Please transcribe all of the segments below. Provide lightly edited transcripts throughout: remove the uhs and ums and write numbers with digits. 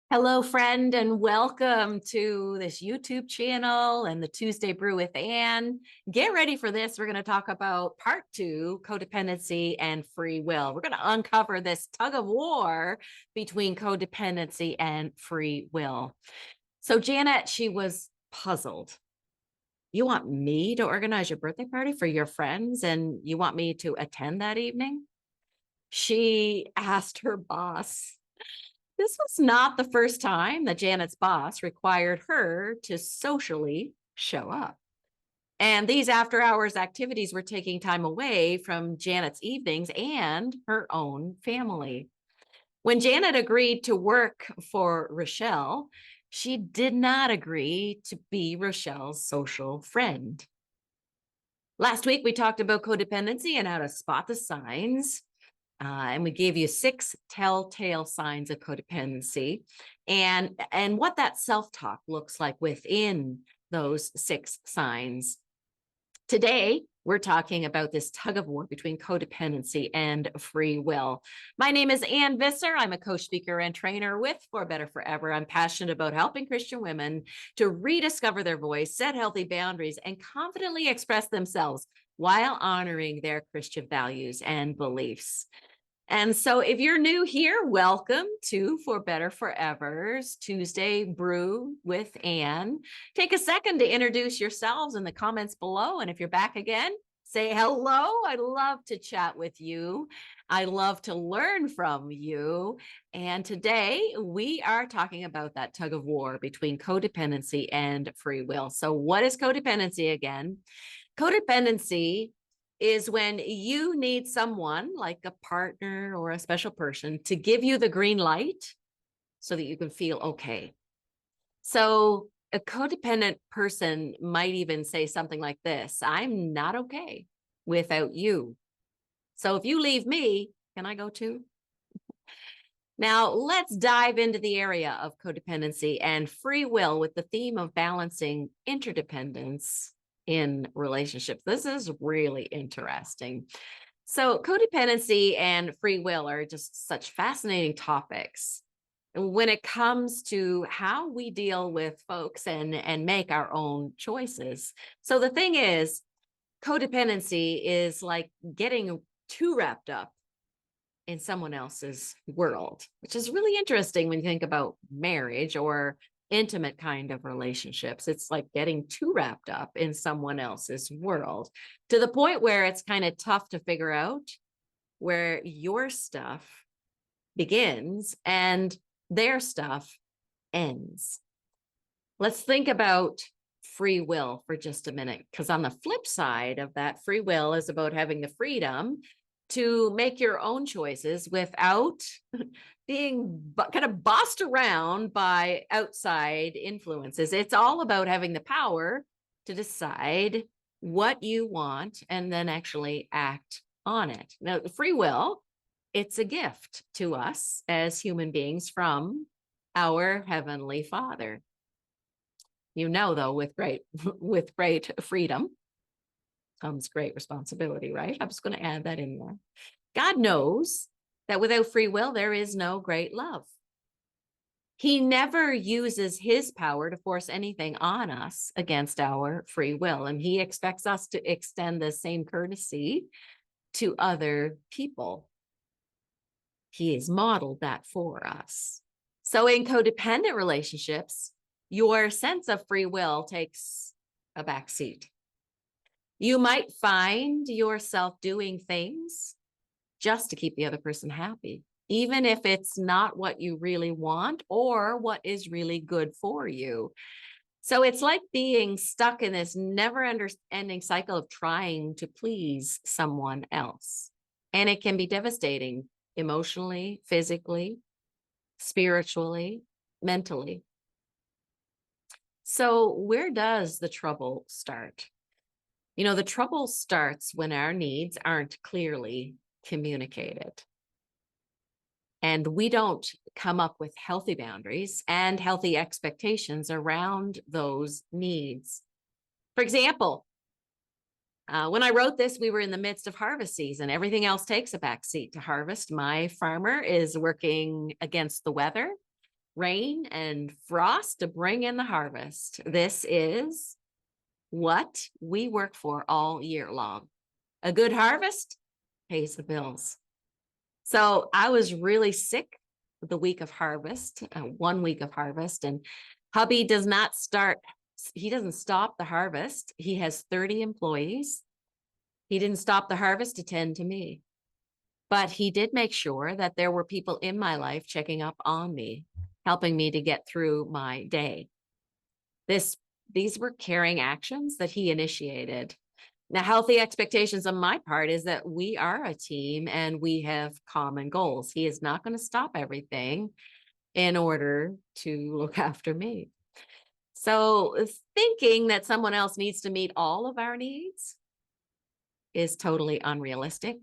Hello, friend, and welcome to this YouTube channel and the Tuesday Brew with Anne. Get ready for this. We're going to talk about part two, codependency and free will. We're going to uncover this tug of war between codependency and free will. So Janet, she was puzzled. You want me to organize your birthday party for your friends and you want me to attend that evening? She asked her boss. This was not the first time that Janet's boss required her to socially show up. And these after hours activities were taking time away from Janet's evenings and her own family. When Janet agreed to work for Rochelle, she did not agree to be Rochelle's social friend. Last week, we talked about codependency and how to spot the signs. And we gave you 6 telltale signs of codependency and what that self-talk looks like within those 6 signs. Today, we're talking about this tug of war between codependency and free will. My name is Ann Visser. I'm a coach, speaker, and trainer with For Better Forever. I'm passionate about helping Christian women to rediscover their voice, set healthy boundaries, and confidently express themselves while honoring their Christian values and beliefs. And so if you're new here, welcome to For Better Forever's Tuesday Brew with Anne. Take a second to introduce yourselves in the comments below. And if you're back again, say hello. I love to chat with you. I love to learn from you. And today we are talking about that tug of war between codependency and free will. So what is codependency again? Codependency is when you need someone like a partner or a special person to give you the green light so that you can feel okay. So a codependent person might even say something like this: I'm not okay without you. So if you leave me, can I go too? Now, let's dive into the area of codependency and free will with the theme of balancing interdependence in relationships. This is really interesting. So, codependency and free will are just such fascinating topics when it comes to how we deal with folks and make our own choices. So, the thing is, codependency is like getting too wrapped up in someone else's world, which is really interesting when you think about marriage or intimate kind of relationships. It's like getting too wrapped up in someone else's world to the point where it's kind of tough to figure out where your stuff begins and their stuff ends. Let's think about free will for just a minute, because on the flip side of that, free will is about having the freedom to make your own choices without being kind of bossed around by outside influences. It's all about having the power to decide what you want and then actually act on it. Now, free will, it's a gift to us as human beings from our Heavenly Father. You know, though, with great freedom comes great responsibility, right? I'm just going to add that in there. God knows that without free will, there is no great love. He never uses his power to force anything on us against our free will. And he expects us to extend the same courtesy to other people. He has modeled that for us. So in codependent relationships, your sense of free will takes a back seat. You might find yourself doing things just to keep the other person happy, even if it's not what you really want or what is really good for you. So it's like being stuck in this never-ending cycle of trying to please someone else. And it can be devastating emotionally, physically, spiritually, mentally. So where does the trouble start? You know, the trouble starts when our needs aren't clearly communicated. And we don't come up with healthy boundaries and healthy expectations around those needs. For example, when I wrote this, we were in the midst of harvest season. Everything else takes a back seat to harvest. My farmer is working against the weather. rain and frost to bring in the harvest. This is what we work for all year long. A good harvest pays the bills. So I was really sick the week of harvest, 1 week of harvest, and hubby doesn't stop the harvest. He has 30 employees. He didn't stop the harvest to tend to me, but he did make sure that there were people in my life checking up on me, helping me to get through my day. These were caring actions that he initiated. Now, healthy expectations on my part is that we are a team and we have common goals. He is not going to stop everything in order to look after me. So thinking that someone else needs to meet all of our needs is totally unrealistic.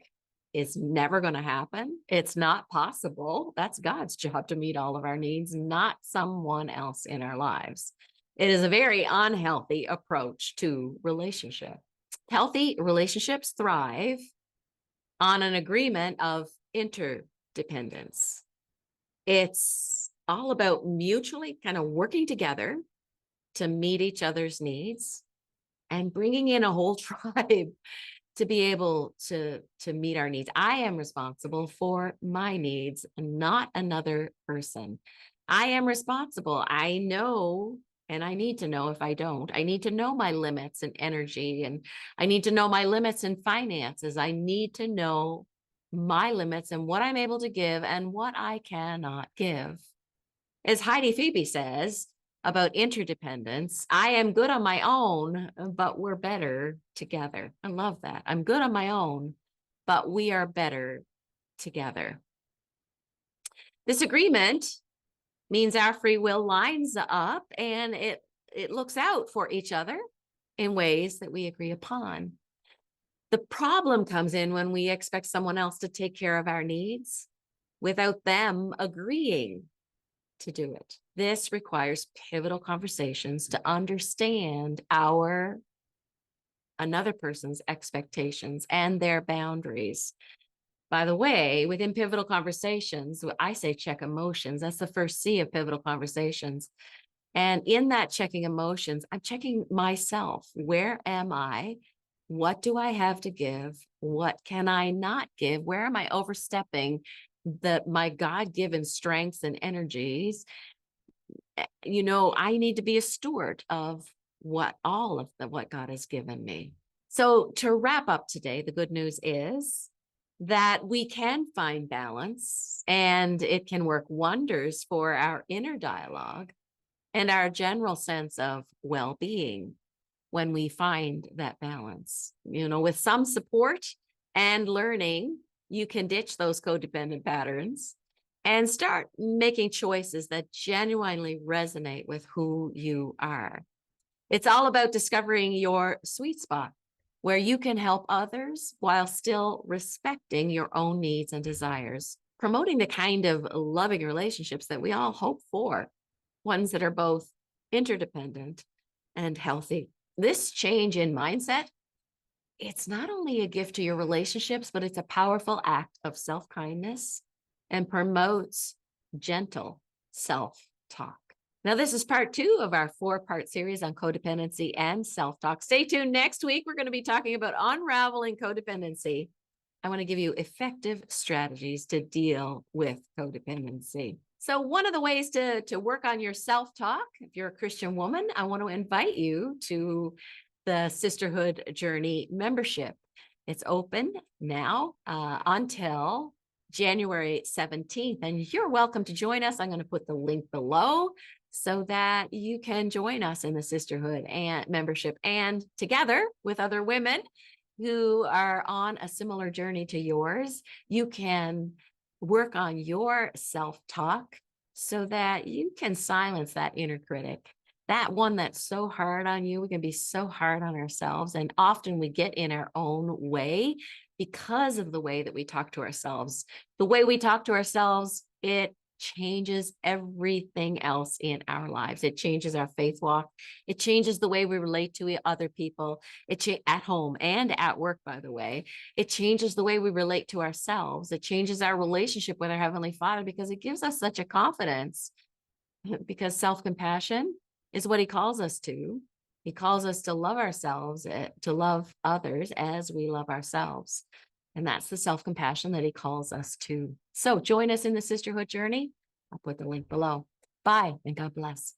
It's never going to happen. It's not possible. That's God's job to meet all of our needs, not someone else in our lives. It is a very unhealthy approach to relationship. Healthy relationships thrive on an agreement of interdependence. It's all about mutually kind of working together to meet each other's needs and bringing in a whole tribe to be able to meet our needs. I am responsible for my needs, not another person. I am responsible. I know, and I need to know if I don't. I need to know my limits in energy, and I need to know my limits in finances. I need to know my limits and what I'm able to give and what I cannot give. As Heidi Phoebe says about interdependence, I am good on my own, but we're better together. I love that. I'm good on my own, but we are better together. This agreement means our free will lines up and it looks out for each other in ways that we agree upon. The problem comes in when we expect someone else to take care of our needs without them agreeing to do it. This requires pivotal conversations to understand another person's expectations and their boundaries. By the way, within pivotal conversations, I say check emotions. That's the first C of pivotal conversations. And in that checking emotions, I'm checking myself. Where am I? What do I have to give? What can I not give? Where am I overstepping my God-given strengths and energies? I need to be a steward of what God has given me. So to wrap up today, the good news is that we can find balance, and it can work wonders for our inner dialogue and our general sense of well-being when we find that balance. With some support and learning, you can ditch those codependent patterns and start making choices that genuinely resonate with who you are. It's all about discovering your sweet spot where you can help others while still respecting your own needs and desires, promoting the kind of loving relationships that we all hope for, ones that are both interdependent and healthy. This change in mindset, it's not only a gift to your relationships, but it's a powerful act of self-kindness and promotes gentle self-talk. Now, this is part 2 of our 4-part series on codependency and self-talk. Stay tuned. Next week, we're going to be talking about unraveling codependency. I want to give you effective strategies to deal with codependency. So one of the ways to work on your self-talk, if you're a Christian woman, I want to invite you to the Sisterhood Journey membership. It's open now until January 17th, and you're welcome to join us. I'm going to put the link below so that you can join us in the Sisterhood and membership, and together with other women who are on a similar journey to yours, you can work on your self-talk so that you can silence that inner critic, that one that's so hard on you. We can be so hard on ourselves, and often we get in our own way because of the way that we talk to ourselves. The way we talk to ourselves, it changes everything else in our lives. It changes our faith walk. It changes the way we relate to other people. At home and at work, by the way. It changes the way we relate to ourselves. It changes our relationship with our Heavenly Father because it gives us such a confidence because self-compassion is what he calls us to. He calls us to love ourselves, to love others as we love ourselves. And that's the self-compassion that he calls us to. So join us in the sisterhood journey. I'll put the link below. Bye and God bless.